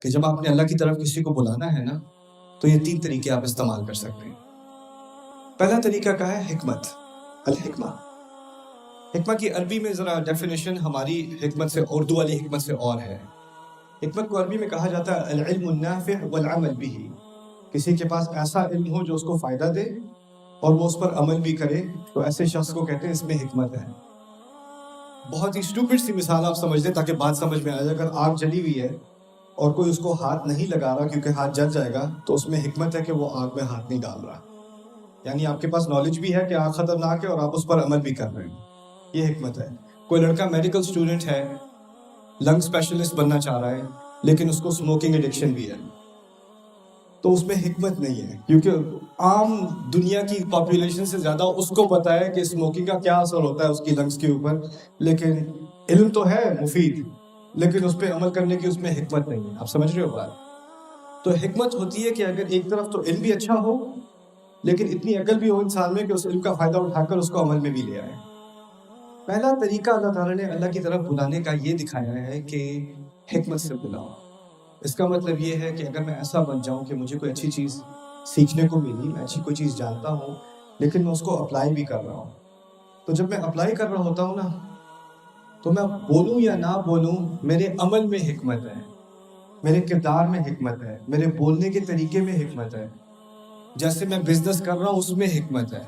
کہ جب آپ نے اللہ کی طرف کسی کو بلانا ہے نا تو یہ 3 طریقے آپ استعمال کر سکتے ہیں. پہلا طریقہ کیا ہے؟ حکمت. الحکمہ. حکمت کی عربی میں ذرا ڈیفینیشن ہماری حکمت سے اردو والی حکمت سے اور ہے. حکمت کو عربی میں کہا جاتا ہے العلم النافع والعمل به. کسی کے پاس ایسا علم ہو جو اس کو فائدہ دے اور وہ اس پر عمل بھی کرے تو ایسے شخص کو کہتے ہیں اس میں حکمت ہے. بہت ہی اسٹوپڈ سی مثال آپ سمجھ لیں تاکہ بات سمجھ میں آ جائے. اگر آگ جلی ہوئی ہے اور کوئی اس کو ہاتھ نہیں لگا رہا کیونکہ ہاتھ جل جائے گا تو اس میں حکمت ہے کہ وہ آگ میں ہاتھ نہیں ڈال رہا. یعنی آپ کے پاس نالج بھی ہے کہ آگ خطرناک ہے اور آپ اس پر عمل بھی کر رہے ہیں. یہ حکمت ہے. کوئی لڑکا میڈیکل اسٹوڈنٹ ہے، لنگ اسپیشلسٹ بننا چاہ رہا ہے لیکن اس کو اسموکنگ ایڈکشن بھی ہے تو اس میں حکمت نہیں ہے، کیونکہ عام دنیا کی پاپولیشن سے زیادہ اس کو پتا ہے کہ اسموکنگ کا کیا اثر ہوتا ہے اس کی لنگس کے اوپر. لیکن علم تو ہے مفید لیکن اس پہ عمل کرنے کی اس میں حکمت نہیں ہے. آپ سمجھ رہے ہو بات؟ تو حکمت ہوتی ہے کہ اگر ایک طرف تو علم بھی اچھا ہو لیکن اتنی عقل بھی ہو انسان میں کہ اس علم کا فائدہ اٹھا کر اس کو عمل میں بھی لے آئے. پہلا طریقہ اللہ تعالیٰ نے اللہ کی طرف بلانے کا یہ دکھایا ہے کہ حکمت سے بلاؤ. اس کا مطلب یہ ہے کہ اگر میں ایسا بن جاؤں کہ مجھے کوئی اچھی چیز سیکھنے کو ملی، میں اچھی کوئی چیز جانتا ہوں لیکن میں اس کو اپلائی بھی کر رہا ہوں، تو جب میں اپلائی کر رہا ہوتا ہوں نا تو میں بولوں یا نہ بولوں میرے عمل میں حکمت ہے، میرے کردار میں حکمت ہے، میرے بولنے کے طریقے میں حکمت ہے. جیسے میں بزنس کر رہا ہوں اس میں حکمت ہے.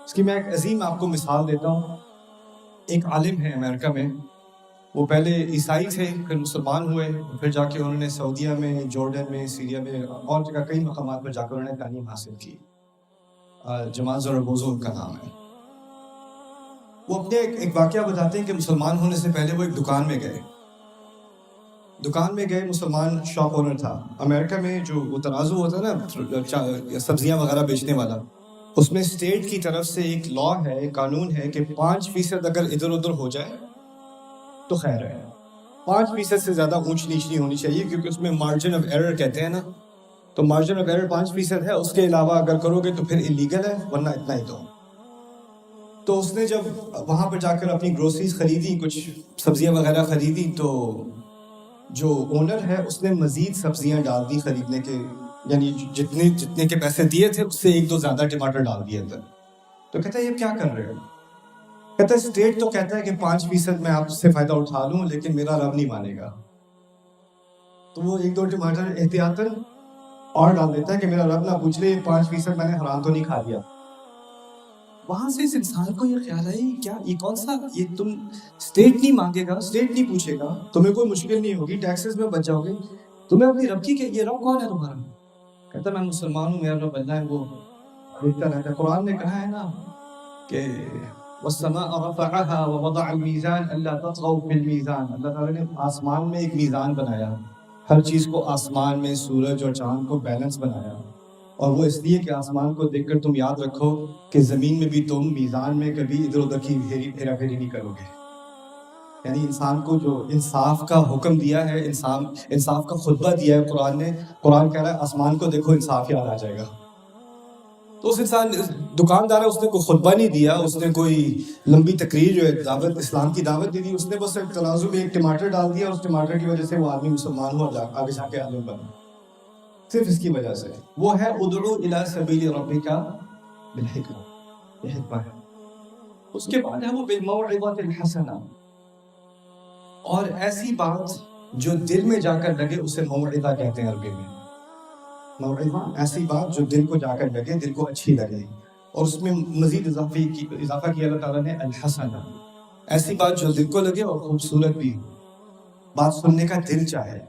اس کی میں ایک عظیم آپ کو مثال دیتا ہوں. ایک عالم ہے امریکہ میں، وہ پہلے عیسائی تھے پھر مسلمان ہوئے، پھر جا کے انہوں نے سعودیہ میں، جارڈن میں، سیریا میں اور جگہ کئی مقامات پر جا کر انہوں نے تعلیم حاصل کی. جمال زربوزو ان کا نام ہے. وہ اپنے ایک واقعہ بتاتے ہیں کہ مسلمان ہونے سے پہلے وہ ایک دکان میں گئے. مسلمان شاپ اونر تھا. امریکہ میں جو وہ ترازو ہوتا ہے نا سبزیاں وغیرہ بیچنے والا، اس میں اسٹیٹ کی طرف سے ایک لا ہے، ایک قانون ہے کہ 5% اگر ادھر ادھر ہو جائے تو خیر ہے. 5% سے زیادہ اونچ نیچ نہیں ہونی چاہیے کیونکہ اس میں مارجن آف ایرر کہتے ہیں نا، تو مارجن آف ایرر 5% ہے. اس کے علاوہ اگر کرو گے تو پھر انلیگل ہے، ورنہ اتنا ہی تو اس نے جب وہاں پہ جا کر اپنی گروسریز خریدی، کچھ سبزیاں وغیرہ خریدی، تو جو اونر ہے اس نے مزید سبزیاں ڈال دی خریدنے کے، یعنی جتنے کے پیسے دیے تھے اس سے 1-2 زیادہ ٹماٹر ڈال دیے اندر. تو کہتا ہے یہ کیا کر رہے ہو؟ کہتا ہے اسٹیٹ تو کہتا ہے کہ 5% میں آپ سے فائدہ اٹھا لوں لیکن میرا رب نہیں مانے گا. تو وہ 1-2 ٹماٹر احتیاطاً اور ڈال دیتا ہے کہ میرا رب نہ پوچھ لے 5% میں نے حرام تو نہیں کھا لیا. وہاں سے اس انسان کو یہ خیال آئی کیا یہ کون سا، یہ تم اسٹیٹ نہیں مانگے گا، اسٹیٹ نہیں پوچھے گا، تمہیں کوئی مشکل نہیں ہوگی، ٹیکسز میں بچ جاؤ گے، تمہیں اپنی رب کی کہ یہ رب کون ہے تمہارا؟ کہتا میں مسلمان ہوں، میرا رب اللہ ہے. وہ دیکھتا رہتا ہے. قرآن نے کہا ہے نا کہ والسماء رفعها ووضع الميزان الا تطغوا في الميزان. اللہ تعالیٰ نے آسمان میں ایک میزان بنایا، ہر چیز کو آسمان میں سورج اور چاند کو بیلنس بنایا، اور وہ اس لیے کہ آسمان کو دیکھ کر تم یاد رکھو کہ زمین میں بھی تم میزان میں کبھی ادھر ادھر کی پھیرا پھیری نہیں کرو گے. یعنی انسان کو جو انصاف کا حکم دیا ہے، انصاف کا خطبہ دیا ہے قرآن نے. قرآن کہہ رہا ہے آسمان کو دیکھو انصاف یاد آ جائے گا. تو اس انسان دکاندار ہے، اس نے کوئی خطبہ نہیں دیا، اس نے کوئی لمبی تقریر جو ہے دعوت اسلام کی دعوت دی، اس نے بس ایک ترازو میں ایک ٹماٹر ڈال دیا، اس ٹماٹر کی وجہ سے وہ آدمی مسلمان ہوا، آگے جا کے عالم بنا. صرف اس کی وجہ سے. وہ ہے ادعو الی سبیل ربک بالحکمہ، یہ حکمہ ہے. اس کے بعد ہے وہ بالموعظۃ الحسنہ، اور ایسی بات جو دل میں جا کر لگے اسے موعظہ کہتے ہیں عربی میں. موعظہ ایسی بات جو دل کو جا کر لگے، دل کو اچھی لگے. اور اس میں مزید اضافہ کیا اللہ تعالیٰ نے الحسنہ، ایسی بات جو دل کو لگے اور خوبصورت بھی ہو، بات سننے کا دل چاہے،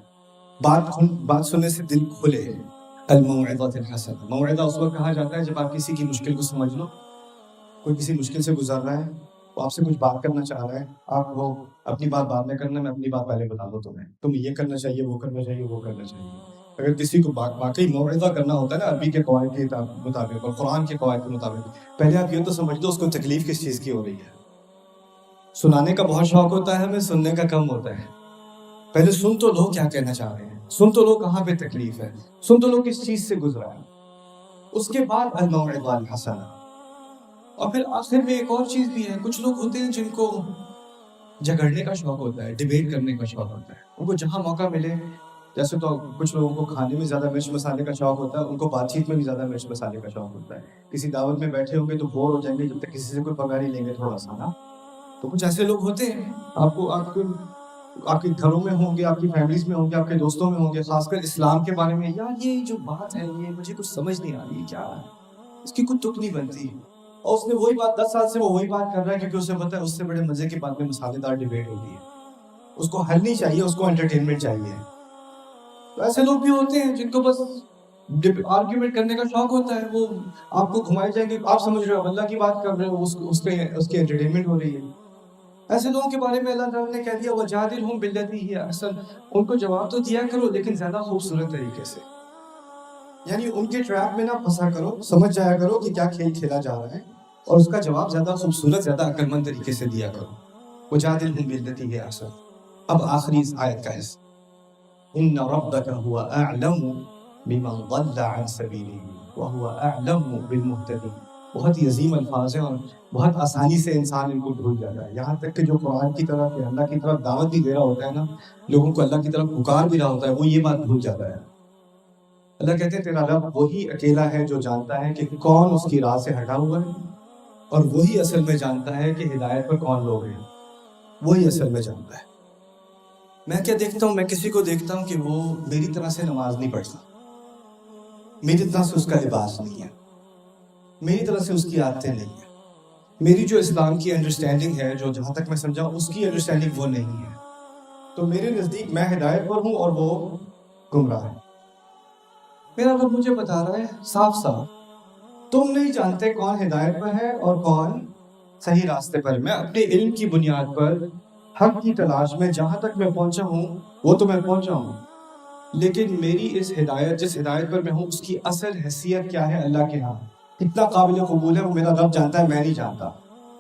بات سننے سے دل کھلے. الموعظۃ الحسنہ. موعظہ اس وقت کہا جاتا ہے جب آپ کسی کی مشکل کو سمجھ لو، کوئی کسی مشکل سے گزر رہا ہے، وہ آپ سے کچھ بات کرنا چاہ رہا ہے، آپ وہ اپنی بات بعد میں کرنا، میں اپنی بات پہلے بتا دوں تمہیں یہ کرنا چاہیے، وہ کرنا چاہیے، وہ کرنا چاہیے. اگر کسی کو واقعی موعظہ کرنا ہوتا ہے نا عربی کے قواعد کے مطابق اور قرآن کے قواعد کے مطابق، پہلے آپ یہ تو سمجھ دو اس کو تکلیف کس چیز کی ہو رہی ہے. سنانے کا بہت شوق ہوتا ہے ہمیں، سننے کا کم ہوتا ہے. پہلے سن تو لو کیا کہنا چاہ رہے ہیں، سن تو لو کہاں پہ تکلیف ہے، سن تو لو کس چیز سے گزرا ہے. اس کے بعد الموعظۃ الحسنہ. اور پھر آخر میں ایک اور چیز بھی ہے. کچھ لوگ ہوتے ہیں جن کو جھگڑنے کا شوق ہوتا ہے، ڈیبیٹ کرنے کا شوق ہوتا ہے. ان کو جہاں موقع ملے جیسے تو کچھ لوگوں کو کھانے میں زیادہ مرچ مسالے کا شوق ہوتا ہے، ان کو بات چیت میں بھی زیادہ مرچ مسالے کا شوق ہوتا ہے. کسی دعوت میں بیٹھے ہوں گے تو بور ہو جائیں گے جب تک کسی سے کوئی پگار ہی لیں گے تھوڑا سا نا. تو کچھ ایسے لوگ ہوتے ہیں آپ کے گھروں میں ہوں گے، آپ کی فیملیز میں ہوں گے، آپ کے دوستوں میں ہوں گے، خاص کر اسلام کے بارے میں، یار یہ جو بات ہے یہ مجھے کچھ سمجھ نہیں آ رہی، کیا ہے اس کی کوئی تک نہیں بنتی. اور اس نے وہی بات 10 سال سے وہ وہی بات کر رہا ہے کیونکہ اسے پتا ہے اس سے بڑے مزے کی بات میں مسالے دار ڈیبیٹ ہوتی ہے. اس کو حل نہیں چاہیے، اس کو انٹرٹینمنٹ چاہیے. تو ایسے لوگ بھی ہوتے ہیں جن کو بس آرگیومنٹ کرنے کا شوق ہوتا ہے. وہ آپ کو گھمائے جائیں گے، آپ سمجھ رہے ہو اللہ کی بات کر رہے ہو، اس کی انٹرٹینمنٹ ہو رہی ہے. ایسے لوگوں کے بارے میں اللہ تعالیٰ نے کہہ دیا وَجَادِلْهُمْ بِالَّتِي هِيَ أَحْسَنُ. ان کو جواب تو دیا کرو لیکن زیادہ خوبصورت طریقے سے. یعنی ان کے ٹریپ میں نہ پھنسا کرو، سمجھ جایا کرو کہ کیا کھیل کھیلا جا رہا ہے اور اس کا جواب زیادہ خوبصورت، زیادہ عقل مند طریقے سے دیا کرو. وَجَادِلْهُمْ بِالَّتِي هِيَ أَحْسَنُ. اب آخری اس آیت کا حصہ إِنَّ رَبَّكَ هُوَ أَعْلَمُ بِمَنْ ضَلَّ عَنْ سَبِيلِهِ وَهُوَ أَعْلَمُ بِالْمُهْتَدِينَ. بہت ہی عظیم الفاظ ہیں اور بہت آسانی سے انسان ان کو بھول جاتا ہے. یہاں تک کہ جو قرآن کی طرف یا اللہ کی طرف دعوت بھی دے رہا ہوتا ہے نا، لوگوں کو اللہ کی طرف پکار بھی رہا ہوتا ہے، وہ یہ بات بھول جاتا ہے. اللہ کہتے ہیں تیرا رب وہی اکیلا ہے جو جانتا ہے کہ کون اس کی راہ سے ہٹا ہوا ہے، اور وہی اصل میں جانتا ہے کہ ہدایت پر کون لوگ ہیں. وہی اصل میں جانتا ہے. میں کیا دیکھتا ہوں، میں کسی کو دیکھتا ہوں کہ وہ میری طرح سے نماز نہیں پڑھتا، میری طرح سے اس کا لباس نہیں ہے، میری طرح سے اس کی عادتیں نہیں ہیں، میری جو اسلام کی انڈرسٹینڈنگ ہے، جو جہاں تک میں سمجھا اس کی انڈرسٹینڈنگ وہ نہیں ہے. تو میرے نزدیک میں ہدایت پر ہوں اور وہ گمراہ ہے. میرا رب مجھے بتا رہا ہے صاف صاف، تم نہیں جانتے کون ہدایت پر ہے اور کون صحیح راستے پر. میں اپنے علم کی بنیاد پر حق کی تلاش میں جہاں تک میں پہنچا ہوں وہ تو میں پہنچا ہوں، لیکن میری اس ہدایت، جس ہدایت پر میں ہوں، اس کی اصل حیثیت کیا ہے اللہ کے ہاں، کتنا قابل قبول ہے، وہ میرا رب جانتا ہے، میں نہیں جانتا.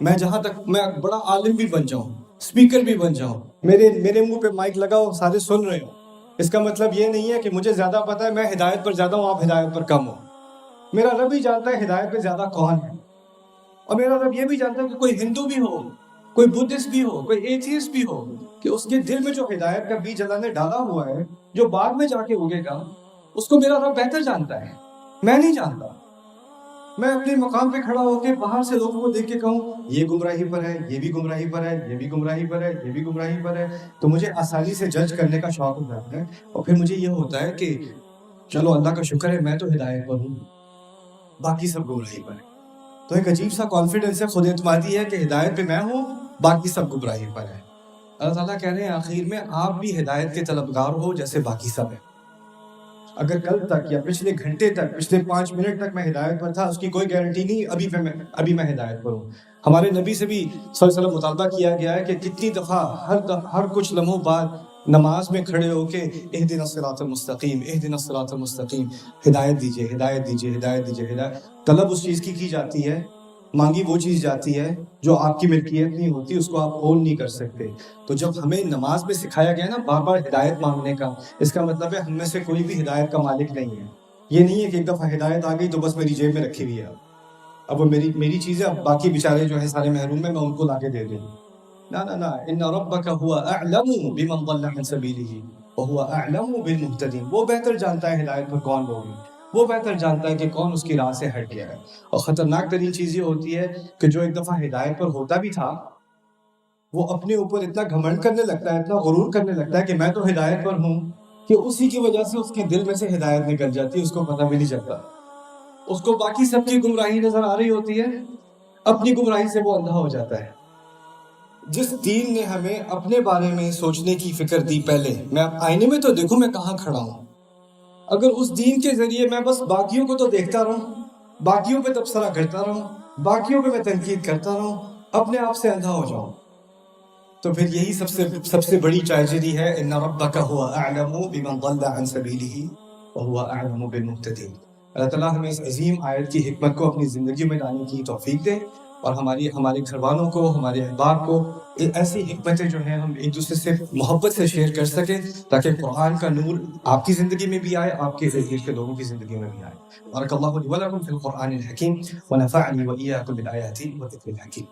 میں جہاں تک میں بڑا عالم بھی بن جاؤں، اسپیکر بھی بن جاؤں، میرے منہ پہ مائک لگاؤ، سارے سن رہے ہو، اس کا مطلب یہ نہیں ہے کہ مجھے زیادہ پتہ ہے، میں ہدایت پر زیادہ ہوں، آپ ہدایت پر کم ہو. میرا رب ہی جانتا ہے ہدایت پہ زیادہ کون ہے. اور میرا رب یہ بھی جانتا ہے کہ کوئی ہندو بھی ہو، کوئی بدھسٹ بھی ہو، کوئی ایتھیسٹ بھی ہو، کہ اس کے دل میں جو ہدایت کا بیج اللہ نے ڈالا ہوا ہے، جو بعد میں جا کے اگے گا، اس کو میرا رب بہتر جانتا ہے، میں نہیں جانتا. میں اپنے مقام پہ کھڑا ہو کے باہر سے لوگوں کو دیکھ کے کہوں یہ گمراہی پر ہے، یہ بھی گمراہی پر ہے، یہ بھی گمراہی پر ہے، یہ بھی گمراہی پر ہے، تو مجھے آسانی سے جج کرنے کا شوق ہوتا ہے. اور پھر مجھے یہ ہوتا ہے کہ چلو اللہ کا شکر ہے میں تو ہدایت پر ہوں، باقی سب گمراہی پر ہے. تو ایک عجیب سا کانفیڈنس ہے، خود اعتمادی ہے کہ ہدایت پہ میں ہوں، باقی سب گمراہی پر ہے. اللہ تعالیٰ کہہ رہے ہیں آخر میں آپ بھی ہدایت کے طلبگار ہو جیسے باقی سب ہیں. اگر کل تک یا پچھلے گھنٹے تک، پچھلے 5 منٹ تک میں ہدایت پر تھا، اس کی کوئی گارنٹی نہیں ابھی میں ہدایت پر ہوں. ہمارے نبی سے بھی صلی اللہ علیہ وسلم مطالبہ کیا گیا ہے کہ کتنی دفعہ ہر کچھ لمحوں بعد نماز میں کھڑے ہو کے اہدنا الصراط المستقیم، اہدنا الصراط المستقیم، ہدایت دیجیے، ہدایت دیجیے، ہدایت دیجیے. ہدایت طلب اس چیز کی جاتی ہے، مانگی وہ چیز جاتی ہے جو آپ کی ملکیت نہیں ہوتی، اس کو آپ اون نہیں کر سکتے. تو جب ہمیں نماز میں سکھایا گیا نا بار بار ہدایت مانگنے کا، اس کا مطلب ہے ہم میں سے کوئی بھی ہدایت کا مالک نہیں ہے. یہ نہیں ہے کہ ایک دفعہ ہدایت آ گئی تو بس میری جیب میں رکھی ہوئی ہے، اب وہ میری چیز ہے، اب باقی بیچارے جو ہیں سارے محروم ہیں، میں ان کو لا کے دے دوں. نا نا نا، ان ربک هو اعلم بمن ضل عن سبیلہ وهو اعلم بالمهتدین. وہ بہتر جانتا ہے ہدایت پر کون لوگ ہیں، وہ بہتر جانتا ہے کہ کون اس کی راہ سے ہٹ گیا ہے. اور خطرناک ترین چیز یہ ہوتی ہے کہ جو ایک دفعہ ہدایت پر ہوتا بھی تھا، وہ اپنے اوپر اتنا گھمنڈ کرنے لگتا ہے، اتنا غرور کرنے لگتا ہے کہ میں تو ہدایت پر ہوں، کہ اسی کی وجہ سے اس کے دل میں سے ہدایت نکل جاتی ہے، اس کو پتہ بھی نہیں چلتا. اس کو باقی سب کی گمراہی نظر آ رہی ہوتی ہے، اپنی گمراہی سے وہ اندھا ہو جاتا ہے. جس دین نے ہمیں اپنے بارے میں سوچنے کی فکر دی، پہلے میں آئینے میں تو دیکھوں میں کہاں کھڑا ہوں. اگر اس دین کے ذریعے میں بس باقیوں کو تو دیکھتا رہوں، باقیوں پہ تبصرہ کرتا رہوں، باقیوں پہ میں تنقید کرتا رہوں، اپنے آپ سے اندھا ہو جاؤں، تو پھر یہی سب سے بڑی ٹریجڈی ہے. ان ربک هو اعلم بمن ضل عن سبیلہ وهو اعلم بالمهتدین. اللہ تعالیٰ ہمیں اس عظیم آیت کی حکمت کو اپنی زندگی میں لانے کی توفیق دے، اور ہمارے گھر والوں کو، ہمارے احباب کو ایسی حکمتیں جو ہیں ہم ایک دوسرے سے محبت سے شیئر کر سکیں، تاکہ قرآن کا نور آپ کی زندگی میں بھی آئے، آپ کے ارد گرد کے لوگوں کی زندگی میں بھی آئے. بارک اللہ لی ولکم فی القرآن الحکیم ونفعنی وإیاکم بالآیات والذکر الحکیم.